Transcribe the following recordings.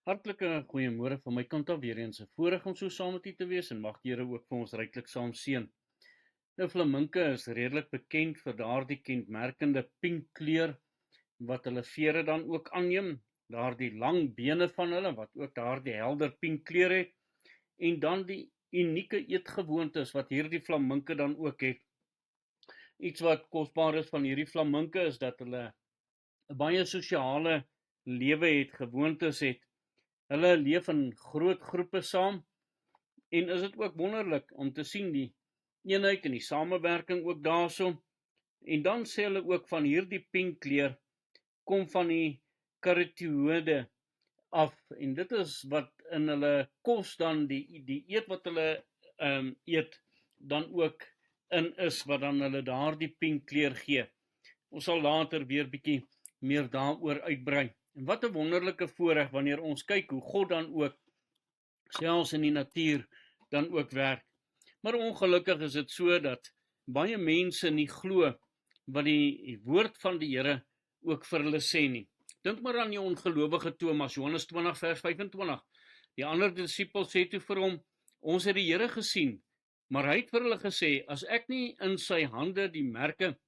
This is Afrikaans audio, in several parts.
Hartlike goeiemôre van my kant af weer eens 'n voorreg om so saam met u te wees en mag die Here ook vir ons ryklik saam seën. Nou flaminke is redelik bekend vir daardie kenmerkende pink kleur wat hulle vere dan ook aanneem, daardie lang bene van hulle wat ook daardie helder pink kleur het en dan die unieke eetgewoontes wat hierdie flaminke dan ook het. Iets wat kosbaar is van hierdie flaminke is dat hulle 'n baie sosiale lewe het, gewoontes het. Hulle leef in groot groepe saam en is dit ook wonderlik om te sien die eenheid en die samewerking ook daarso. En dan sê hulle ook van hierdie pink kleur kom van die karotide af en dit is wat in hulle kos dan die eet wat hulle eet dan ook in is wat dan hulle daardie pink kleur gee. Ons sal later weer bietjie meer daaroor uitbrei. En wat 'n wonderlike voorreg wanneer ons kyk hoe God dan ook selfs in die natuur dan ook werk. Maar ongelukkig is dit so dat baie mense nie glo wat die woord van die Here ook vir hulle sê nie. Dink maar aan die ongelowige Thomas, Johannes 20 vers 25. Die ander disipels sê toe vir hom, ons het die Here gesien, maar hy het vir hulle gesê, as ek nie in sy hande die merke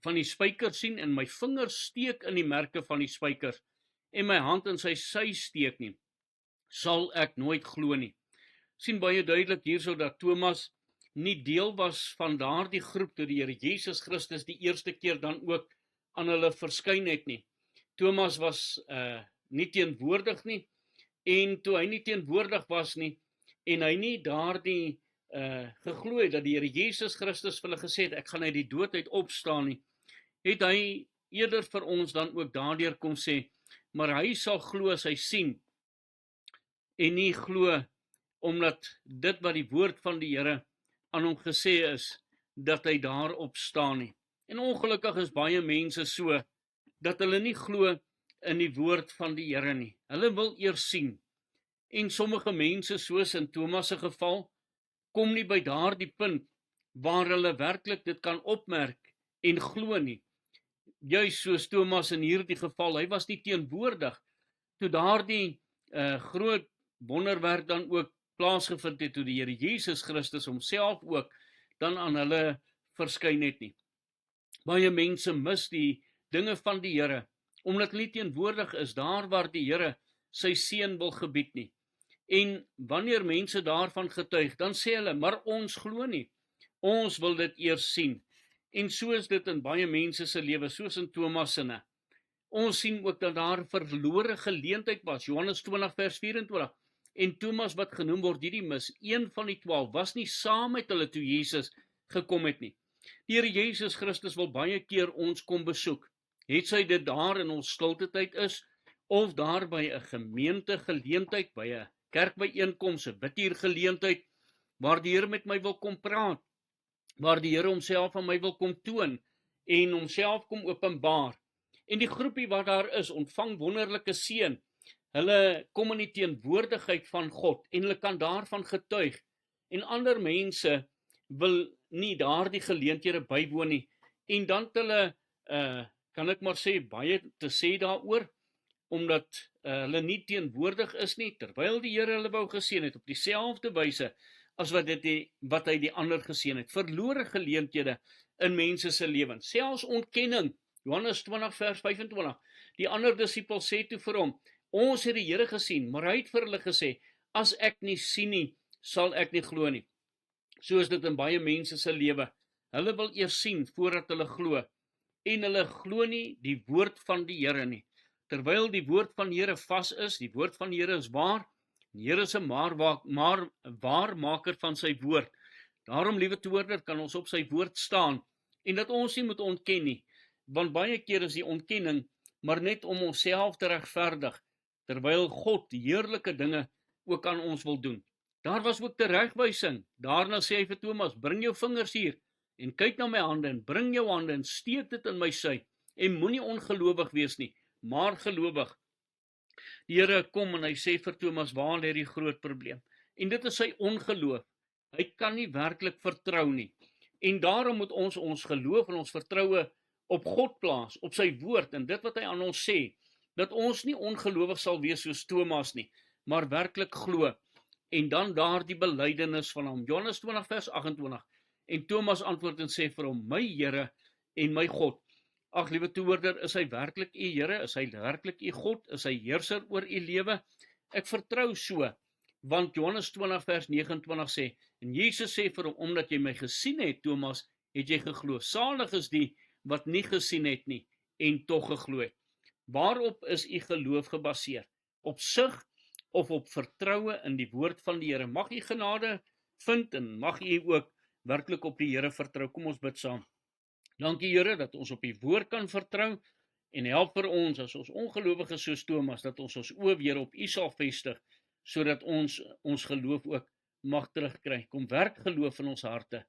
van die spykers sien en my vingers steek in die merke van die spykers en my hand in sy sy steek nie, sal ek nooit glo nie. Sien baie duidelik hierso dat Thomas nie deel was van daardie groep toe die Here Jesus Christus die eerste keer dan ook aan hulle verskyn het nie. Thomas was nie teenwoordig nie en toe hy nie teenwoordig was nie en hy nie daardie geglo het dat die Here Jesus Christus vir hulle gesê het ek gaan uit die dood uit opstaan nie, het hy eerder vir ons dan ook daardeur kom sê, maar hy sal glo as hy sien en nie glo omdat dit wat die woord van die Here aan hom gesê is, dat hy daarop staan nie. En ongelukkig is baie mense so, dat hulle nie glo in die woord van die Here nie. Hulle wil eers sien. En sommige mense, soos in Thomas se geval, kom nie by daardie punt waar hulle werklik dit kan opmerk en glo nie. Juis soos Thomas in hierdie geval, hy was nie teenwoordig toe daardie groot wonderwerk dan ook plaasgevind het, toe die Here Jesus Christus homself ook dan aan hulle verskyn het nie. Baie mense mis die dinge van die Here, omdat hulle nie teenwoordig is daar waar die Here sy seën wil gebied nie. En wanneer mense daarvan getuig, dan sê hulle, maar ons glo nie, ons wil dit eers sien. En so is dit in baie mense se lewe, soos in Thomas se. Ons sien ook dat daar verlore geleentheid was, Johannes 20 vers 24, en Thomas wat genoem word Didimus, een van die 12, was nie saam met hulle toe Jesus gekom het nie. Die Here Jesus Christus wil baie keer ons kom besoek, het sy dit daar in ons stilte tyd is, of daar by 'n gemeente geleentheid, by 'n kerkbyeenkoms, 'n bidtuur geleentheid, waar die Here met my wil kom praat, waar die Here homself aan my wil kom toon, en homself kom openbaar. En die groepie wat daar is, ontvang wonderlike seën. Hulle kom in die teenwoordigheid van God, en hulle kan daarvan getuig. En ander mense wil nie daardie geleenthede bywoon nie. En dan het hulle, kan ek maar sê, baie te sê daaroor, omdat hulle nie teenwoordig is nie, terwyl die Here hulle wou geseën het, op dieselfde wyse as wat hy die ander geseën het. Verlore geleenthede in mense se lewens, selfs ontkenning, Johannes 20 vers 25, die ander disipels sê toe vir hom, ons het die Here gesien, maar hy het vir hulle gesê, as ek nie sien nie, sal ek nie glo nie. So is dit in baie mense se lewe, hulle wil eers sien voordat hulle glo, en hulle glo nie die woord van die Here nie. Terwyl die woord van die Here vas is, die woord van die Here is waar, die Here is 'n waarmaker van sy woord. Daarom, liewe toehoorder, kan ons op sy woord staan, en dat ons nie moet ontken nie, want baie keer is die ontkenning, maar net om onsself te regverdig, terwyl God heerlike dinge ook aan ons wil doen. Daar was ook teregwysing, daarna sê hy vir Thomas, bring jou vingers hier, en kyk na my hande, en bring jou hande, en steek dit in my sy, en moenie ongelowig wees nie, maar gelowig. Die Here kom en hy sê vir Thomas, waar lê die groot probleem? En dit is sy ongeloof. Hy kan nie werklik vertrou nie. En daarom moet ons geloof en ons vertroue op God plaas, op sy woord, en dit wat hy aan ons sê, dat ons nie ongelowig sal wees soos Thomas nie, maar werklik glo. En dan daar die belydenis van hom, Johannes 20 vers 28, en Thomas antwoord en sê vir hom, my Here en my God. Ag, liewe toehoorder, is hy werklik u Here? Is hy werklik u God? Is hy heerser oor u lewe? Ek vertrou so, want Johannes 20 vers 29 sê, en Jesus sê vir hom, omdat jy my gesien het, Thomas, het jy geglo. Salig is die wat nie gesien het nie, en tog geglo het. Waarop is u geloof gebaseer? Op sug of op vertroue in die woord van die Here? Mag u genade vind en mag u ook werklik op die Here vertrou. Kom ons bid saam. Dankie Here dat ons op die woord kan vertrou en help vir ons as ons ongelowig is soos Thomas, dat ons oë weer op u sal vestig, sodat ons geloof ook mag terugkry. Kom werk geloof in ons harte.